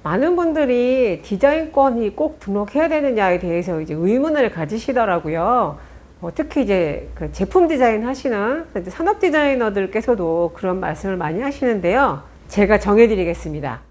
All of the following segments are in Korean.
많은 분들이 디자인권이 꼭 등록해야 되느냐에 대해서 이제 의문을 가지시더라고요. 특히 이제 그 제품 디자인 하시는 산업 디자이너들께서도 그런 말씀을 많이 하시는데요. 제가 정해드리겠습니다.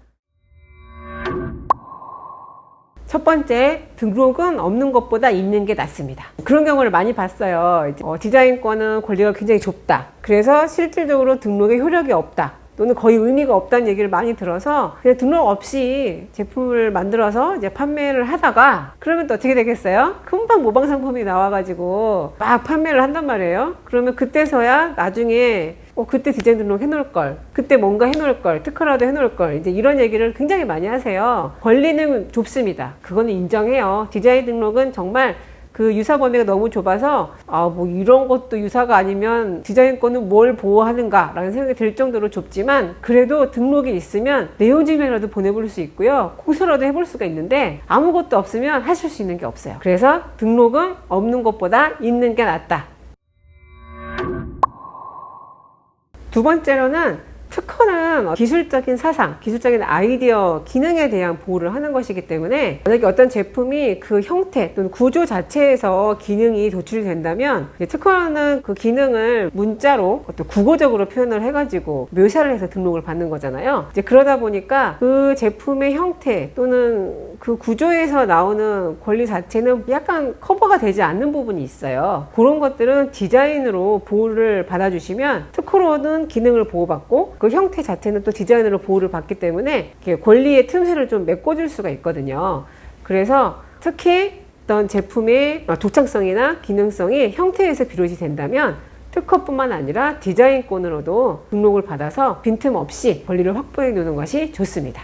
첫 번째, 등록은 없는 것보다 있는 게 낫습니다. 그런 경우를 많이 봤어요. 디자인권은 권리가 굉장히 좁다. 그래서 실질적으로 등록에 효력이 없다. 또는 거의 의미가 없다는 얘기를 많이 들어서 그냥 등록 없이 제품을 만들어서 이제 판매를 하다가 그러면 또 어떻게 되겠어요? 금방 모방 상품이 나와가지고 막 판매를 한단 말이에요. 그러면 그때서야 나중에 그때 디자인 등록 해놓을 걸, 그때 뭔가 해놓을 걸, 특허라도 해놓을 걸, 이제 이런 얘기를 굉장히 많이 하세요. 권리는 좁습니다. 그거는 인정해요. 디자인 등록은 정말 그 유사 범위가 너무 좁아서 뭐 이런 것도 유사가 아니면 디자인권은 뭘 보호하는가 라는 생각이 들 정도로 좁지만, 그래도 등록이 있으면 내용 증명이라도 보내볼 수 있고요, 공소라도 해볼 수가 있는데 아무것도 없으면 하실 수 있는 게 없어요. 그래서 등록은 없는 것보다 있는 게 낫다. 두 번째로는 특허는 기술적인 사상, 기술적인 아이디어, 기능에 대한 보호를 하는 것이기 때문에 만약에 어떤 제품이 그 형태 또는 구조 자체에서 기능이 도출이 된다면 특허는 그 기능을 문자로 어떤 국어적으로 표현을 해가지고 묘사를 해서 등록을 받는 거잖아요. 이제 그러다 보니까 그 제품의 형태 또는 그 구조에서 나오는 권리 자체는 약간 커버가 되지 않는 부분이 있어요. 그런 것들은 디자인으로 보호를 받아주시면 특허로는 기능을 보호받고 그 형태 자체는 또 디자인으로 보호를 받기 때문에 권리의 틈새를 좀 메꿔줄 수가 있거든요. 그래서 특히 어떤 제품의 독창성이나 기능성이 형태에서 비롯이 된다면 특허뿐만 아니라 디자인권으로도 등록을 받아서 빈틈없이 권리를 확보해 두는 것이 좋습니다.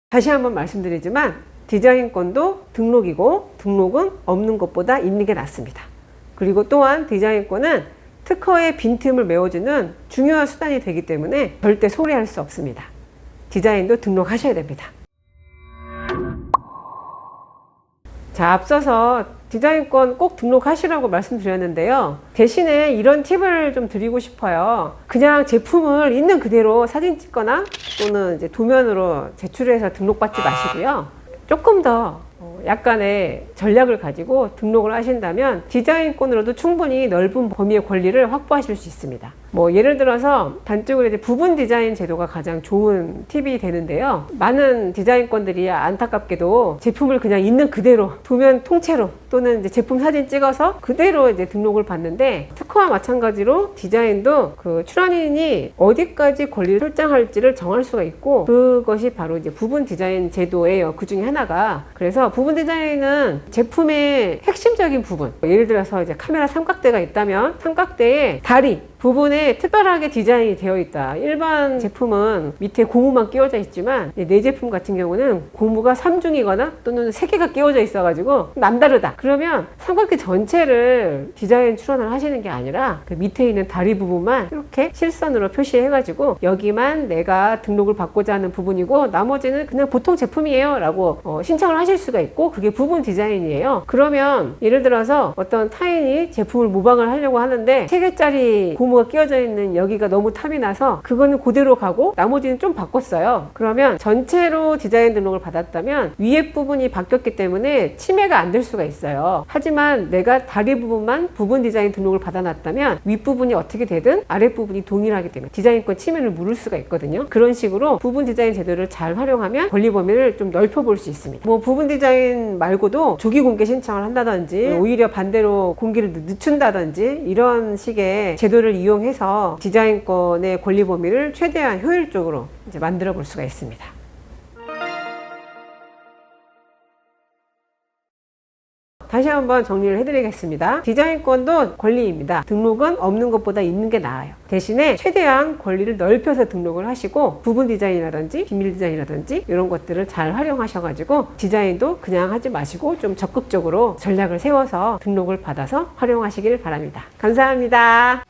다시 한번 말씀드리지만 디자인권도 등록이고 등록은 없는 것보다 있는 게 낫습니다. 그리고 또한 디자인권은 특허의 빈틈을 메워주는 중요한 수단이 되기 때문에 절대 소홀히할 수 없습니다. 디자인도 등록하셔야 됩니다. 자, 앞서서 디자인권 꼭 등록하시라고 말씀드렸는데요. 대신에 이런 팁을 좀 드리고 싶어요. 그냥 제품을 있는 그대로 사진 찍거나 또는 이제 도면으로 제출해서 등록받지 마시고요. 조금 더 약간의 전략을 가지고 등록을 하신다면 디자인권으로도 충분히 넓은 범위의 권리를 확보하실 수 있습니다. 예를 들어서 단적으로 이제 부분 디자인 제도가 가장 좋은 팁이 되는데요. 많은 디자인권들이 안타깝게도 제품을 그냥 있는 그대로 도면 통째로 또는 이제 제품 사진 찍어서 그대로 이제 등록을 받는데, 특허와 마찬가지로 디자인도 그 출원인이 어디까지 권리를 설정할지를 정할 수가 있고, 그것이 바로 이제 부분 디자인 제도예요. 그 중에 하나가. 그래서 부분 디자인은 제품의 핵심적인 부분, 예를 들어서 이제 카메라 삼각대가 있다면 삼각대의 다리 부분에 특별하게 디자인이 되어 있다. 일반 제품은 밑에 고무만 끼워져 있지만 내 제품 같은 경우는 고무가 3중이거나 또는 3개가 끼워져 있어가지고 남다르다. 그러면 삼각대 전체를 디자인 출원을 하시는 게 아니라 그 밑에 있는 다리 부분만 이렇게 실선으로 표시해가지고 여기만 내가 등록을 받고자 하는 부분이고 나머지는 그냥 보통 제품이에요 라고 신청을 하실 수가 있고, 그게 부분 디자인이에요. 그러면 예를 들어서 어떤 타인이 제품을 모방을 하려고 하는데 3개짜리 고무가 끼워져 있는 여기가 너무 탐이 나서 그거는 그대로 가고 나머지는 좀 바꿨어요. 그러면 전체로 디자인 등록을 받았다면 위에 부분이 바뀌었기 때문에 침해가 안 될 수가 있어요. 하지만 내가 다리 부분만 부분 디자인 등록을 받아놨다면 윗부분이 어떻게 되든 아랫부분이 동일하기 때문에 디자인권 침해를 물을 수가 있거든요. 그런 식으로 부분 디자인 제도를 잘 활용하면 권리 범위를 좀 넓혀볼 수 있습니다. 부분 디자인 말고도 조기 공개 신청을 한다든지 오히려 반대로 공개를 늦춘다든지 이런 식의 제도를 이용해서 디자인권의 권리 범위를 최대한 효율적으로 이제 만들어 볼 수가 있습니다. 다시 한번 정리를 해드리겠습니다. 디자인권도 권리입니다. 등록은 없는 것보다 있는 게 나아요. 대신에 최대한 권리를 넓혀서 등록을 하시고 부분 디자인이라든지 비밀 디자인이라든지 이런 것들을 잘 활용하셔가지고 디자인도 그냥 하지 마시고 좀 적극적으로 전략을 세워서 등록을 받아서 활용하시길 바랍니다. 감사합니다.